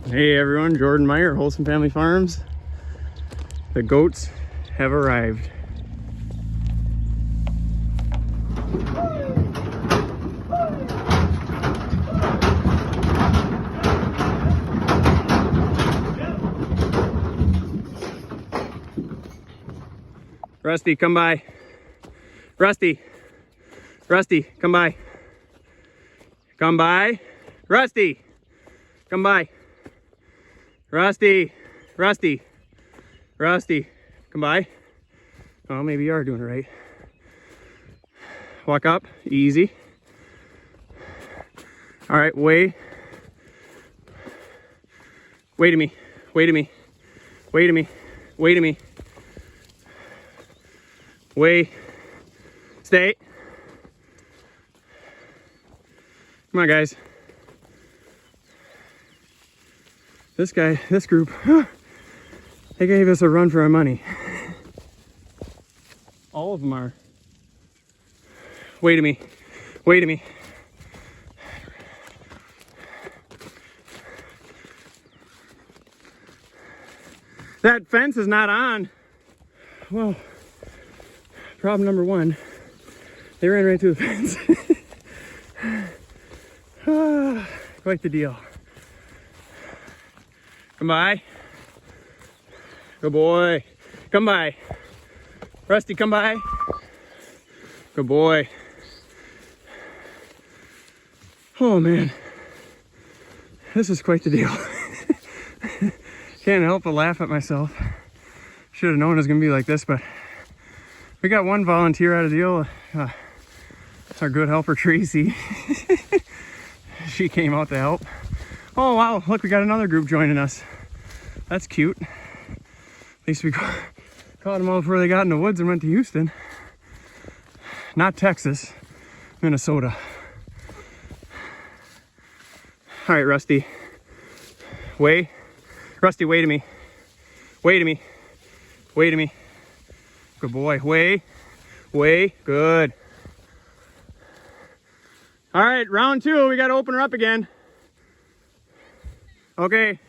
Hey everyone, Jordan Meyer, Wholesome Family Farms. The goats have arrived. Rusty, come by. Rusty, come by. Come by. Rusty, come by. Rusty, come by. Oh, maybe you are doing it right. Walk up, easy. All right, wait to me. Stay. Come on, guys. This group, they gave us a run for our money. All of them are. Wait to me. That fence is not on. Well, problem number one, they ran right through the fence. Quite the deal. Come by. Good boy. Come by. Rusty, come by. Good boy. Oh man, this is quite the deal. Can't help but laugh at myself. Should have known it was gonna be like this, but we got one volunteer out of the deal. Our good helper Tracy. She came out to help. Oh wow, look, we got another group joining us. That's cute. At least we caught them all before they got in the woods and went to Houston. Not Texas, Minnesota. All right, Rusty. Rusty, wait to me. Good boy, good. All right, round two, we gotta open her up again. Okay.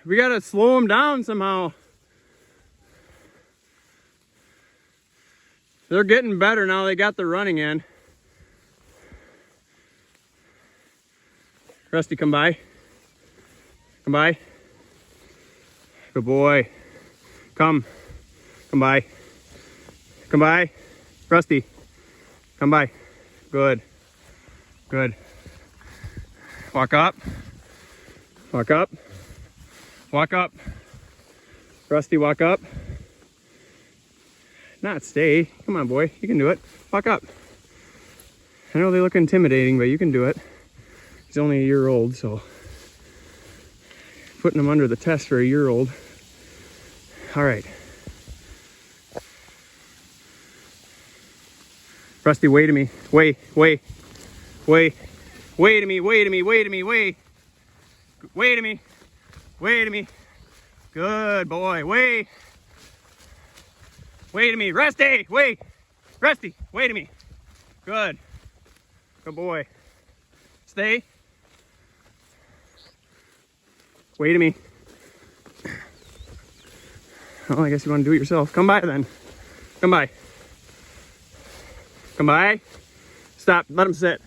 We gotta slow them down somehow. They're getting better now they got the running in. Rusty, come by. Good boy. Come by. Rusty, come by. Good. Walk up. Rusty, walk up. Not stay. Come on, boy. You can do it. Walk up. I know they look intimidating, but you can do it. He's only a year old, so putting him under the test for a year old. All right. Rusty, wait to me. Wait to me. Good boy. Wait to me. Rusty, wait to me. Good boy. Stay. Wait to me. Oh, I guess you want to do it yourself. Come by then. Come by. Stop. Let him sit.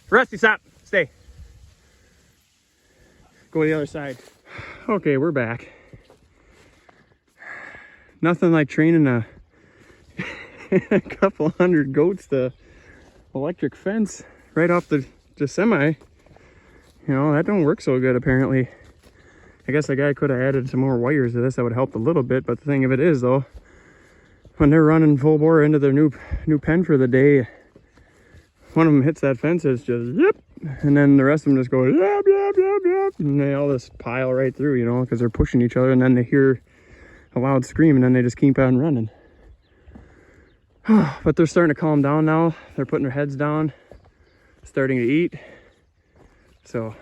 Rusty, stop. Stay. Go to the other side. Okay, we're back. Nothing like training a couple hundred goats to electric fence right off the semi. You know, that don't work so good apparently. I guess the guy could have added some more wires to this that would help a little bit, but the thing of it is though, when they're running full bore into their new pen for the day, one of them hits that fence, it's just yep, and then the rest of them just go yep, and they all just pile right through, you know, because they're pushing each other, and then they hear a loud scream and then they just keep on running. But they're starting to calm down now. They're putting their heads down, starting to eat, so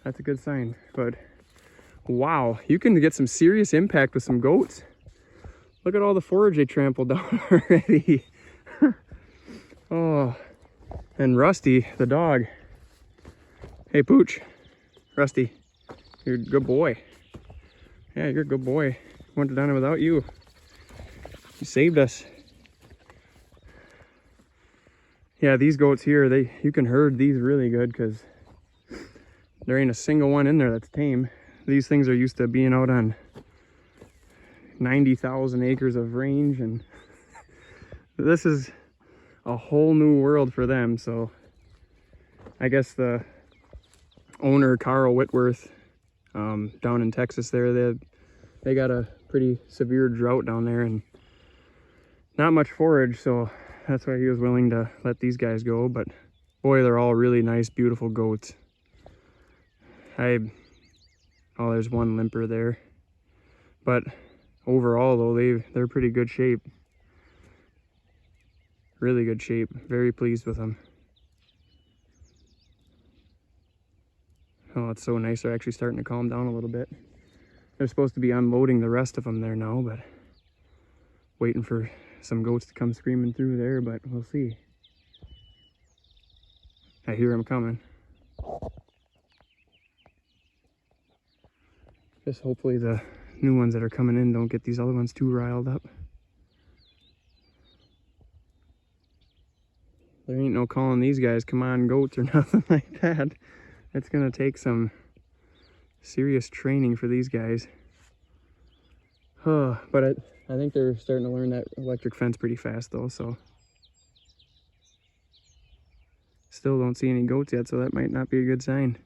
that's a good sign. But wow, you can get some serious impact with some goats. Look at all the forage they trampled down already. Oh, And Rusty, the dog. Hey, Pooch. Rusty, you're a good boy. Yeah, you're a good boy. Wouldn't have done it without you. You saved us. Yeah, these goats here, you can herd these really good because there ain't a single one in there that's tame. These things are used to being out on 90,000 acres of range, and this is a whole new world for them. So I guess the owner, Carl Whitworth, down in Texas there, they got a pretty severe drought down there and not much forage, so that's why he was willing to let these guys go. But boy, they're all really nice, beautiful goats. Oh, there's one limper there, but overall though, they're pretty good shape. Really good shape. Very pleased with them. Oh, it's so nice. They're actually starting to calm down a little bit. They're supposed to be unloading the rest of them there now, but waiting for some goats to come screaming through there, but we'll see. I hear them coming. Just hopefully the new ones that are coming in don't get these other ones too riled up. There ain't no calling these guys come on goats or nothing like that. It's gonna take some serious training for these guys. But I think they're starting to learn that electric fence pretty fast though, so. Still don't see any goats yet, so that might not be a good sign.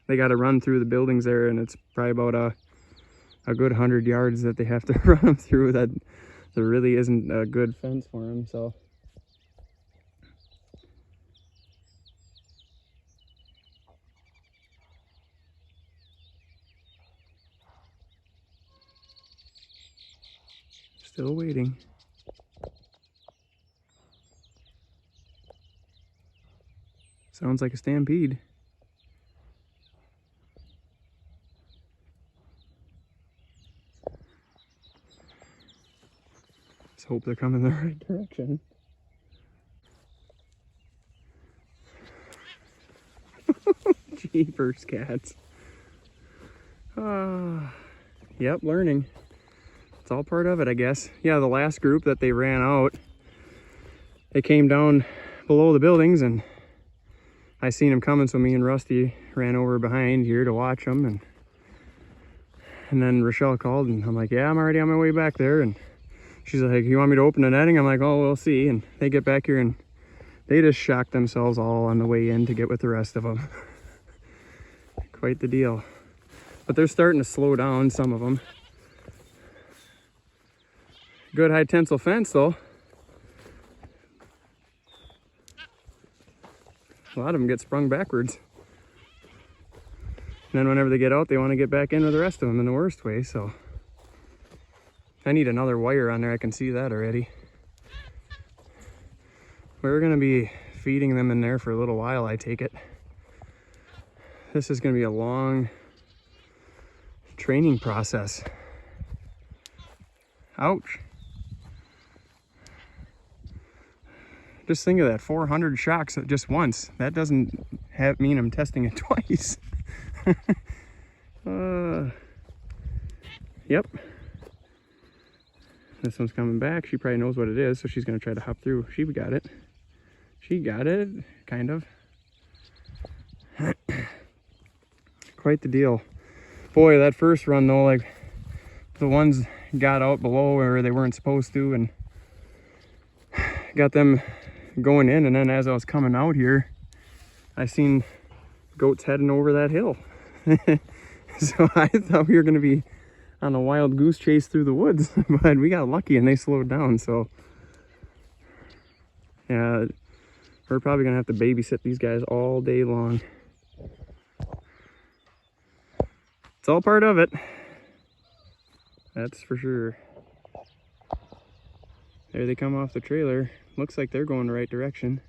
They gotta run through the buildings there, and it's probably about a good 100 yards that they have to run them through. That there really isn't a good fence for them, so. Still waiting. Sounds like a stampede. Let's hope they're coming the right direction. Jeepers cats. Yep, learning. It's all part of it, I guess. Yeah, the last group that they ran out, they came down below the buildings, and I seen them coming, so me and Rusty ran over behind here to watch them, and then Rochelle called, and I'm like, yeah, I'm already on my way back there, and she's like, you want me to open the netting? I'm like, oh, we'll see. And they get back here, and they just shocked themselves all on the way in to get with the rest of them. Quite the deal. But they're starting to slow down, some of them. Good high tensile fence though. A lot of them get sprung backwards. And then whenever they get out, they want to get back in with the rest of them in the worst way, so. I need another wire on there, I can see that already. We're gonna be feeding them in there for a little while, I take it. This is gonna be a long training process. Ouch. Just think of that, 400 shocks just once. That doesn't mean I'm testing it twice. Yep. This one's coming back. She probably knows what it is, so she's gonna try to hop through. She got it. She got it, kind of. Quite the deal. Boy, that first run though, like the ones got out below where they weren't supposed to and got them going in, and then as I was coming out here, I seen goats heading over that hill. So I thought we were gonna be on a wild goose chase through the woods, but we got lucky and they slowed down, so yeah, we're probably gonna have to babysit these guys all day long. It's all part of it, that's for sure. There they come off the trailer. Looks like they're going the right direction.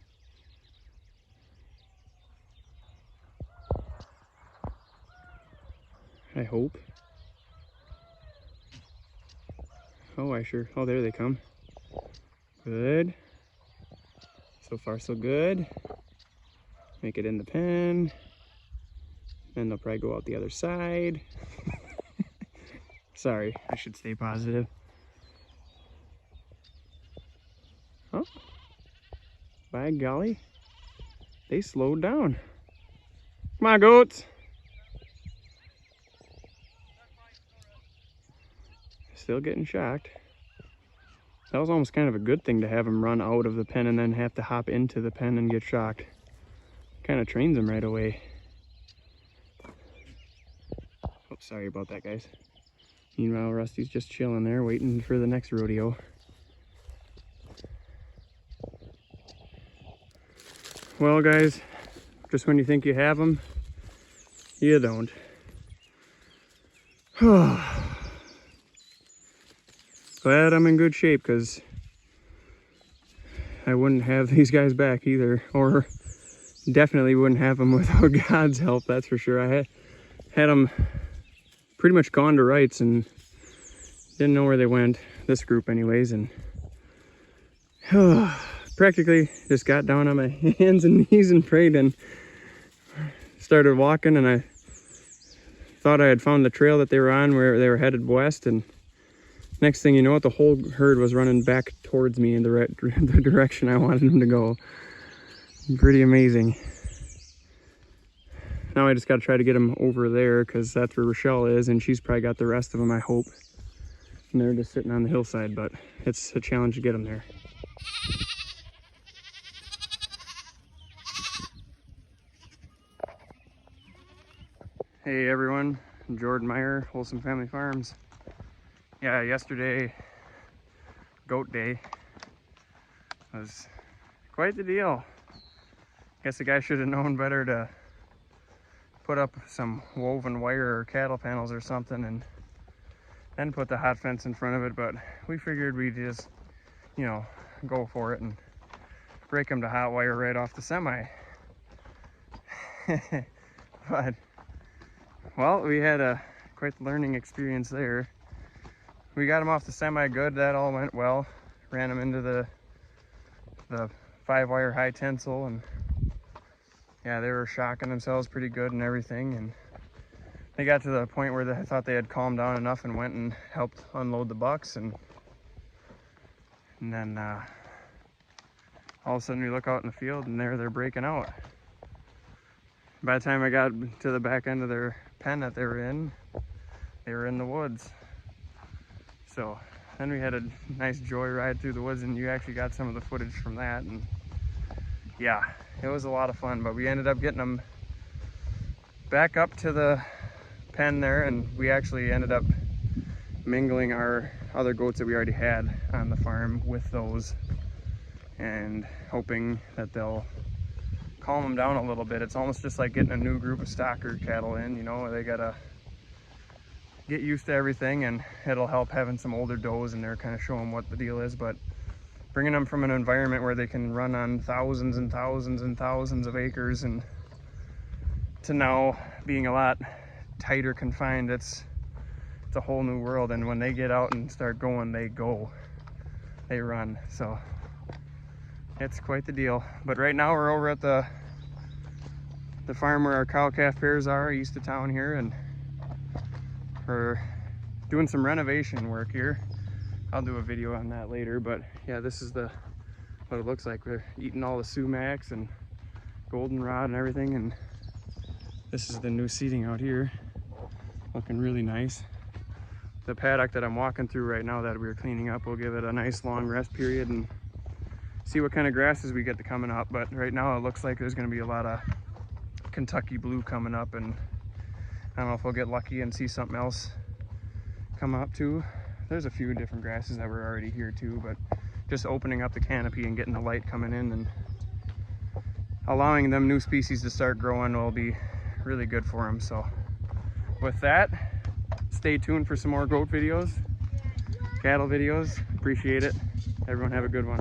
I hope. Oh, oh, there they come. Good. So far, so good. make it in the pen. Then they'll probably go out the other side. Sorry, I should stay positive. Oh, by golly, they slowed down. Come on, goats. Still getting shocked. That was almost kind of a good thing to have them run out of the pen and then have to hop into the pen and get shocked. Kind of trains them right away. Oh, sorry about that, guys. Meanwhile, Rusty's just chilling there, waiting for the next rodeo. Well, guys, just when you think you have them, you don't. Glad I'm in good shape, because I wouldn't have these guys back either, or definitely wouldn't have them without God's help, that's for sure. I had them pretty much gone to rights and didn't know where they went, this group anyways, and practically just got down on my hands and knees and prayed and started walking, and I thought I had found the trail that they were on where they were headed west, and next thing you know, the whole herd was running back towards me in the direction I wanted them to go. Pretty amazing. Now I just got to try to get them over there, because that's where Rochelle is, and she's probably got the rest of them, I hope. And they're just sitting on the hillside, but it's a challenge to get them there. Hey everyone, I'm Jordan Meyer, Wholesome Family Farms. Yeah, yesterday, goat day, was quite the deal. Guess the guy should have known better to put up some woven wire or cattle panels or something and then put the hot fence in front of it, but we figured we'd just, you know, go for it and break them to hot wire right off the semi. But, well, we had quite the learning experience there. We got them off the semi good, that all went well. Ran them into the 5-wire high tensile, and yeah, they were shocking themselves pretty good and everything, and they got to the point where I thought they had calmed down enough and went and helped unload the bucks, and then all of a sudden we look out in the field and they're breaking out. By the time I got to the back end of their pen that they were in the woods. So then we had a nice joy ride through the woods, and you actually got some of the footage from that, and yeah, it was a lot of fun. But we ended up getting them back up to the pen there, and we actually ended up mingling our other goats that we already had on the farm with those, and hoping that they'll calm them down a little bit. It's almost just like getting a new group of stocker cattle in, you know. They gotta get used to everything, and it'll help having some older does in there, kind of show them what the deal is. But bringing them from an environment where they can run on thousands and thousands and thousands of acres, and to now being a lot tighter confined, it's a whole new world. And when they get out and start going, they run. So it's quite the deal. But right now we're over at the farm where our cow-calf pairs are, east of town here, and we're doing some renovation work here. I'll do a video on that later, but yeah, this is what it looks like. We're eating all the sumacs and goldenrod and everything, and this is the new seating out here, looking really nice. The paddock that I'm walking through right now that we're cleaning up, we'll give it a nice long rest period and see what kind of grasses we get to coming up. But right now it looks like there's going to be a lot of Kentucky blue coming up, and I don't know if we'll get lucky and see something else come up too. There's a few different grasses that were already here too, but just opening up the canopy and getting the light coming in and allowing them new species to start growing will be really good for them. So with that, stay tuned for some more goat videos, cattle videos. Appreciate it. Everyone have a good one.